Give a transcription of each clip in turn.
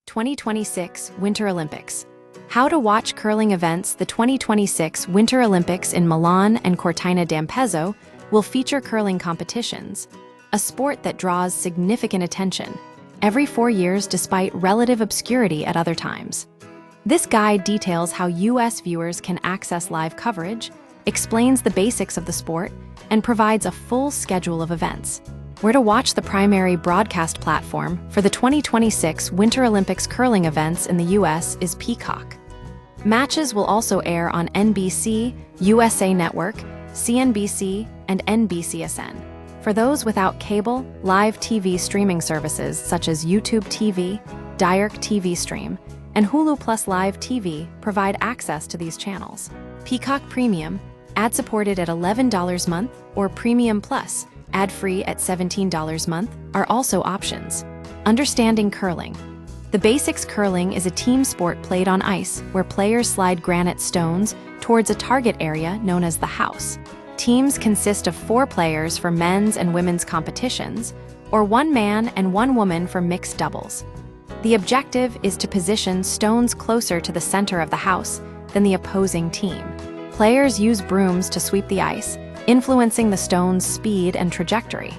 2026 Winter Olympics. How to watch curling events. The 2026 Winter Olympics in Milan and Cortina d'Ampezzo will feature curling competitions, a sport that draws significant attention every 4 years despite relative obscurity at other times. This guide details how U.S. viewers can access live coverage, explains the basics of the sport, and provides a full schedule of events. Where to watch. The primary broadcast platform for the 2026 Winter Olympics curling events in the U.S. is Peacock. Matches will also air on NBC, USA Network, CNBC, and NBCSN. For those without cable, live TV streaming services such as YouTube TV, Diarc TV Stream, and Hulu Plus Live TV provide access to these channels. Peacock Premium, ad-supported at $11 a month, or Premium Plus, ad-free at $17 a month, are also options. Understanding curling. The basics. Curling is a team sport played on ice where players slide granite stones towards a target area known as the house. Teams consist of 4 players for men's and women's competitions, or 1 man and 1 woman for mixed doubles. The objective is to position stones closer to the center of the house than the opposing team. Players use brooms to sweep the ice, influencing the stone's speed and trajectory.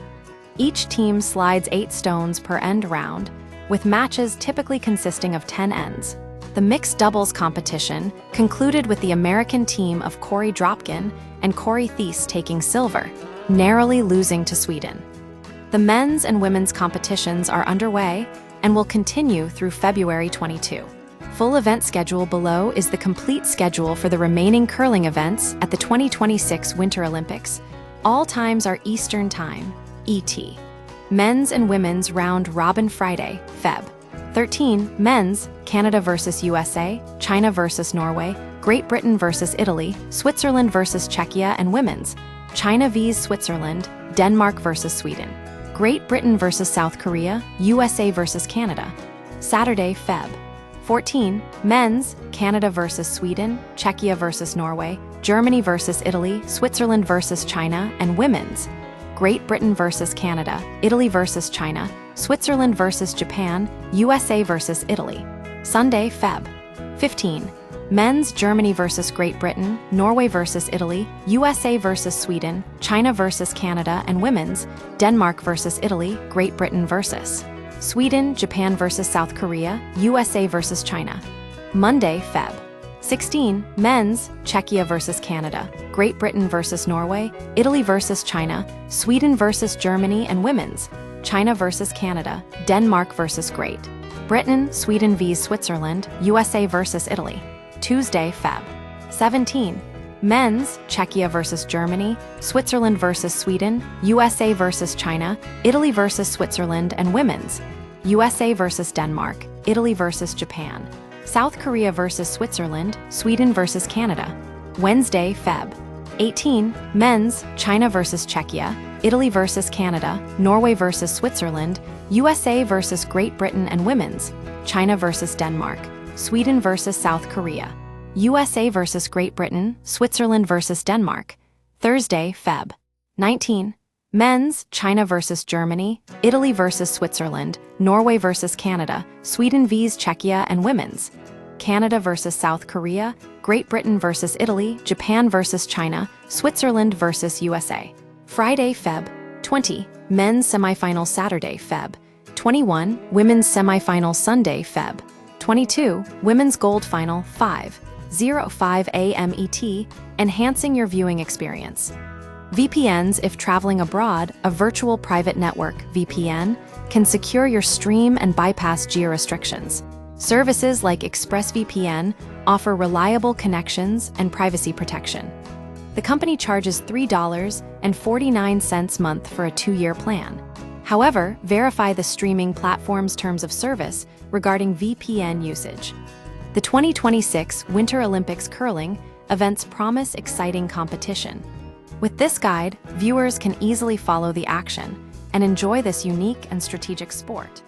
Each team slides 8 stones per end round, with matches typically consisting of 10 ends. The mixed doubles competition concluded with the American team of Corey Dropkin and Corey Thies taking silver, narrowly losing to Sweden. The men's and women's competitions are underway and will continue through February 22. Full event schedule. Below is the complete schedule for the remaining curling events at the 2026 Winter Olympics. All times are Eastern Time, ET. Men's and women's round robin. Friday, Feb. 13. Men's, Canada vs. USA, China vs. Norway, Great Britain vs. Italy, Switzerland vs. Czechia, and women's, China vs. Switzerland, Denmark vs. Sweden. Great Britain vs. South Korea, USA vs. Canada. Saturday, Feb. 14. Men's, Canada vs. Sweden, Czechia vs. Norway, Germany vs. Italy, Switzerland vs. China, and women's, Great Britain vs. Canada, Italy vs. China, Switzerland vs. Japan, USA vs. Italy. Sunday, Feb. 15. Men's, Germany vs. Great Britain, Norway vs. Italy, USA vs. Sweden, China vs. Canada, and women's, Denmark vs. Italy, Great Britain vs. Sweden, Japan vs. South Korea, USA vs. China. Monday, Feb. 16. Men's, Czechia vs. Canada, Great Britain vs. Norway, Italy vs. China, Sweden vs. Germany, and women's, China vs. Canada, Denmark vs. Great Britain, Sweden vs. Switzerland, USA vs. Italy. Tuesday, Feb. 17. Men's, Czechia vs. Germany, Switzerland vs. Sweden, USA vs. China, Italy vs. Switzerland, and women's, USA vs. Denmark, Italy vs. Japan, South Korea vs. Switzerland, Sweden vs. Canada. Wednesday, Feb. 18. Men's, China vs. Czechia, Italy vs. Canada, Norway vs. Switzerland, USA vs. Great Britain, and women's, China vs. Denmark, Sweden vs. South Korea, USA vs. Great Britain, Switzerland vs. Denmark. Thursday, Feb. 19. Men's, China vs. Germany, Italy vs. Switzerland, Norway vs. Canada, Sweden vs. Czechia, and women's, Canada vs. South Korea, Great Britain vs. Italy, Japan vs. China, Switzerland vs. USA. Friday, Feb. 20. Men's semifinal. Saturday, Feb. 21. Women's semifinal. Sunday, Feb. 22. Women's gold final. 5:05 a.m. ET, enhancing your viewing experience. VPNs. If traveling abroad, a virtual private network (VPN) can secure your stream and bypass geo-restrictions. Services like ExpressVPN offer reliable connections and privacy protection. The company charges $3.49 a month for a 2-year plan. However, verify the streaming platform's terms of service regarding VPN usage. The 2026 Winter Olympics curling events promise exciting competition. With this guide, viewers can easily follow the action and enjoy this unique and strategic sport.